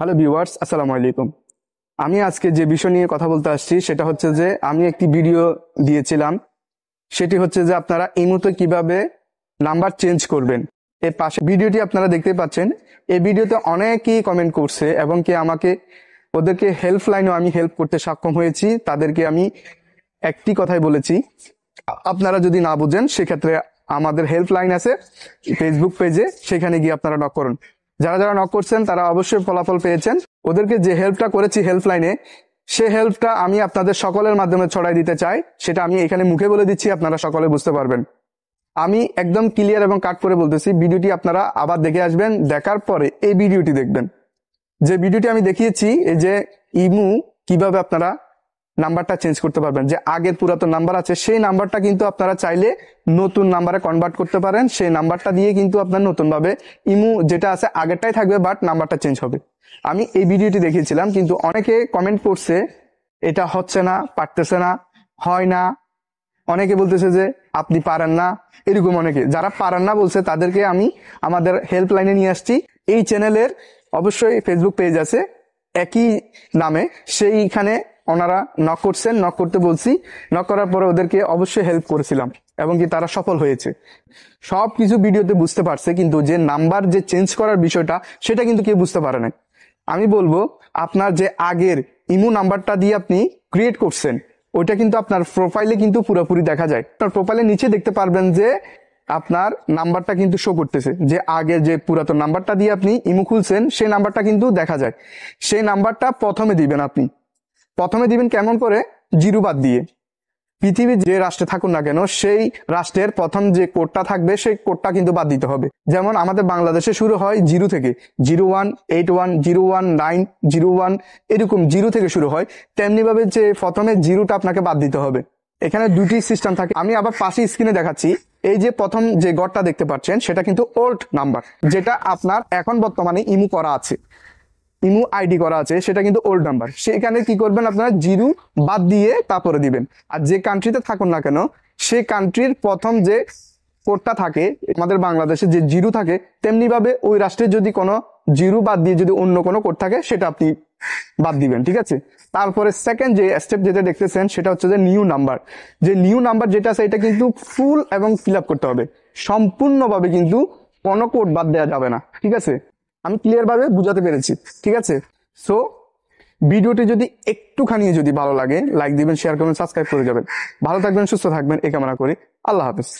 Hello viewers, আসসালামু আলাইকুম। আমি আজকে যে বিষয় নিয়ে কথা বলতে আসছি সেটা হচ্ছে যে আমি একটি ভিডিও দিয়েছিলাম। সেটি হচ্ছে যে আপনারা এই মুহূর্তে কিভাবে নাম্বার চেঞ্জ করবেন। এর পাশে ভিডিওটি আপনারা দেখতে পাচ্ছেন। এই ভিডিওতে অনেকেই কমেন্ট করছে এবং কি আমাকে ওদেরকে হেল্পলাইনেও আমি হেল্প করতে সক্ষম হয়েছি। তাদেরকে আমি একটি কথাই বলেছি, আপনারা যদি না বুঝেন সেক্ষেত্রে আমাদের হেল্পলাইন আছে ফেসবুক পেজে, সেখানে গিয়ে আপনারা নক করুন। যারা যারা নক করছেন তারা অবশ্যই ফলাফল পেয়েছেন। ওদেরকে যে হেল্পটা করেছি হেল্পলাইনে, সে হেল্পটা আমি আপনাদের সকলের মাধ্যমে ছড়াই দিতে চাই। সেটা আমি এখানে মুখে বলে দিচ্ছি, আপনারা সকলে বুঝতে পারবেন। আমি একদম ক্লিয়ার এবং কাট করে বলতেছি, ভিডিওটি আপনারা আবার দেখে আসবেন। দেখার পরে এই ভিডিওটি দেখবেন। যে ভিডিওটি আমি দেখিয়েছি, এই যে ইমু কিভাবে আপনারা নাম্বারটা চেঞ্জ করতে পারবেন, যে আগের পুরাতন নাম্বার আছে সেই নাম্বারটা কিন্তু আপনারা চাইলে নতুন নাম্বারে কনভার্ট করতে পারেন। সেই নাম্বারটা দিয়ে কিন্তু আপনার নতুন ভাবে ইমু যেটা আছে আগেরটাই থাকবে, বাট নাম্বারটা চেঞ্জ হবে। আমি এই ভিডিওটি দেখিয়েছিলাম, কিন্তু অনেকে কমেন্ট করছে এটা হচ্ছে না, পারতেছে না, হয় না। অনেকে বলতেছে যে আপনি পারেন না। এরকম অনেকে যারা পারেন না বলছে তাদেরকে আমি আমাদের হেল্পলাইনে নিয়ে আসছি। এই চ্যানেলের অবশ্যই ফেসবুক পেজ আছে একই নামে, সেইখানে ওনারা নক করছেন, নক করতে বলছি। নক করার পরে ওদেরকে অবশ্যই হেল্প করেছিলাম এবং কি তারা সফল হয়েছে। সবকিছু ভিডিওতে বুঝতে পারছে, কিন্তু যে নাম্বার যে চেঞ্জ করার বিষয়টা সেটা কিন্তু কেউ বুঝতে পারে না। আমি বলবো, আপনার যে আগের ইমো নাম্বারটা দিয়ে আপনি ক্রিয়েট করছেন ওইটা কিন্তু আপনার প্রোফাইলে কিন্তু পুরোপুরি দেখা যায়। আপনার প্রোফাইলের নিচে দেখতে পারবেন যে আপনার নাম্বারটা কিন্তু শো করতেছে, যে আগের যে পুরাতন নাম্বারটা দিয়ে আপনি ইমো খুলছেন সেই নাম্বারটা কিন্তু দেখা যায়। সেই নাম্বারটা প্রথমে দিবেন। আপনি প্রথমে দিবেন কেমন করে? জিরো বাদ দিয়ে। পৃথিবীর যে রাষ্ট্রে থাকুন না কেন সেই রাষ্ট্রের প্রথম যে কোডটা থাকবে সেই কোডটা কিন্তু বাদ দিতে হবে। যেমন আমাদের বাংলাদেশে শুরু হয় জিরো থেকে, 0181 019 01, এরকম জিরো থেকে শুরু হয়। তেমনি ভাবে যে প্রথমে জিরোটা আপনাকে বাদ দিতে হবে। এখানে দুটি সিস্টেম থাকে, আমি আবার পাশে স্ক্রিনে দেখাচ্ছি। এই যে প্রথম যে গড়টা দেখতে পাচ্ছেন সেটা কিন্তু ওল্ড নাম্বার, যেটা আপনার এখন বর্তমানে ইমু করা আছে, ইমু আইডি করা আছে, সেটা কিন্তু ওল্ড নাম্বার। সেখানে কি করবেন, আপনারা জিরো বাদ দিয়ে তারপরে দিবেন। আর যে কান্ট্রিতে থাকুন না কেন সেই কান্ট্রির প্রথম যে কোডটা থাকে, আমাদের বাংলাদেশে যে জিরো থাকে তেমনি ভাবে ওই রাষ্ট্রের যদি কোনো জিরো বাদ দিয়ে যদি অন্য কোনো কোড থাকে সেটা আপনি বাদ দিবেন, ঠিক আছে। তারপরে সেকেন্ড যে স্টেপ যেটা দেখতেছেন সেটা হচ্ছে যে নিউ নাম্বার। যে নিউ নাম্বার যেটা আছে এটা কিন্তু ফুল এবং ফিল আপ করতে হবে সম্পূর্ণভাবে, কিন্তু কোনো কোড বাদ দেওয়া যাবে না, ঠিক আছে। আমি ক্লিয়ার ভাবে বুঝাতে পেরেছি, ঠিক আছে। সো ভিডিওটি যদি একটুখানি যদি ভালো লাগে লাইক দিবেন, শেয়ার করবেন, সাবস্ক্রাইব করে যাবেন। ভালো থাকবেন, সুস্থ থাকবেন, এই কামনা করি। আল্লাহ হাফেজ।